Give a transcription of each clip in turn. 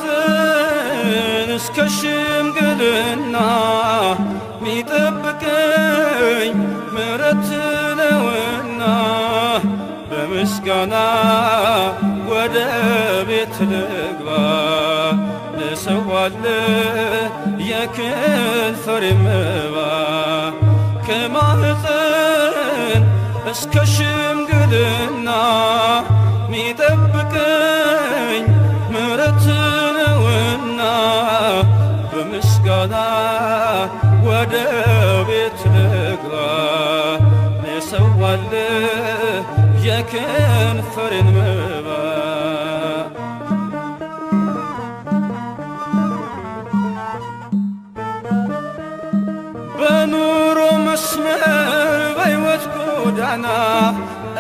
ከማህፀን እስከ ሽምግልና ሚጠብቀኝ ምሕረት ነውና በምስጋና ወደ ቤት ልግባ ልሰዋልህ የከንፈሬን መባ ከማህፀን እስከ ሽምግልና ሚጠብቀኝ ምሕረት ነውና በምስጋና ወደ ቤት ልግባ ልሰዋልህ የከንፈሬን መባ በኑሮ መስመር በሕይወት ጎዳና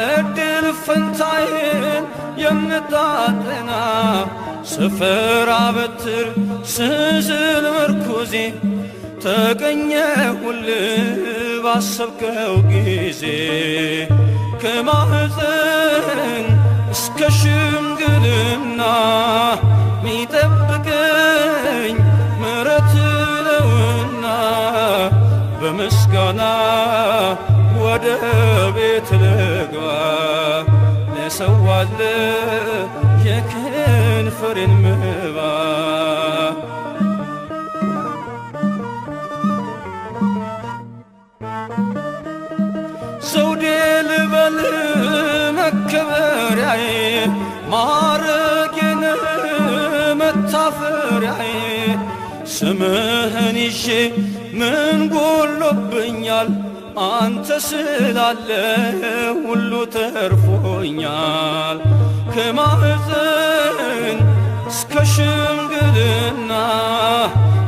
እድል ፈንታዬን የምታጠና ስፈራ በትር ስዝል ምርኩዜ ተገኘሁልህ ባሰብከው ጊዜ ከማህፀን እስከ ሽምግልና ሚጠብቀኝ ምሕረት ነውና በምስጋና ወደ ቤት ልግባ ልሰዋልህ የከንፈሬን መባ ዘውዴ ልበል መከበሪያዬ ማዕረጌን መታፈሪያዬ ስምህን ይዤ ምን ጎሎብኛል አንተ ስላለ ሁሉ ተርፎኛል ከማህፀን እስከ ሽምግልና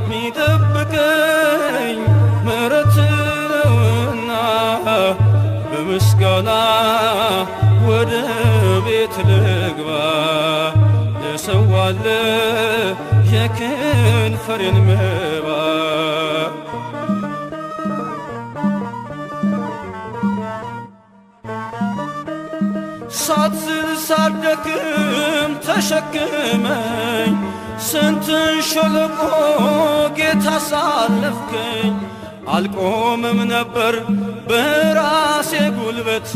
ሚጠብቀኝ ምሕረት ነውና በምስጋና ወደ ቤት ልግባ ልሰዋልህ የከንፈሬን መባ ሳትዝል ሳትደክም ተሸክመኝ ስንትን ሸለቆ ጌታ አሳለፍከኝ አልቆምም ነበር በራሴ ጉልበት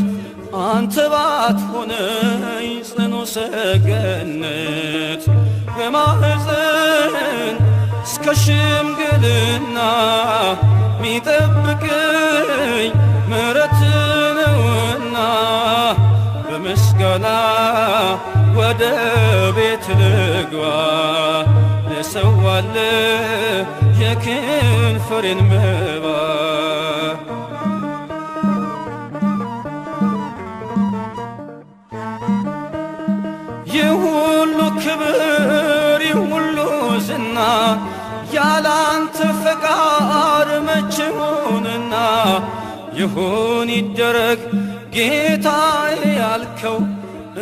አንተ ባትሆነኝ ጽኑ ሰገነት ከማህፀን እስከ ሽምግልና ሚጠብቀኝ ምሕረት ነውና በምስጋና ወደ ቤት ልግባ ልሰዋልህ የከንፈሬን መባ የሁሉ ክብር የሁሉ ዝና ያላንተ ፈቃድ መቼ ሆነና ይሁን ይደረግ ጌታዬ ያልከው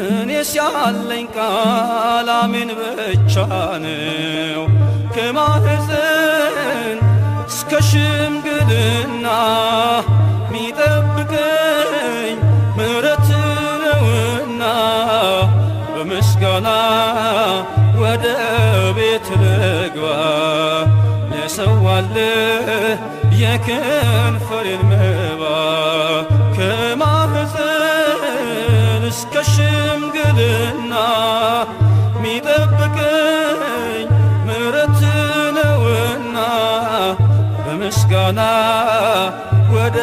እኔስ ያለኝ ቃል አሜን ብቻ ነው ከማህፀን እስከ ሽምግልና ሚጠብቀኝ ምሕረት ነውና በምስጋና ወደ ቤት ልግባ ልሰዋልህ የከንፈሬን መባ ከማህፀን እስከ ሽምግልና ሚጠብቀኝ ምሕረት ነውና በምስጋና ወደ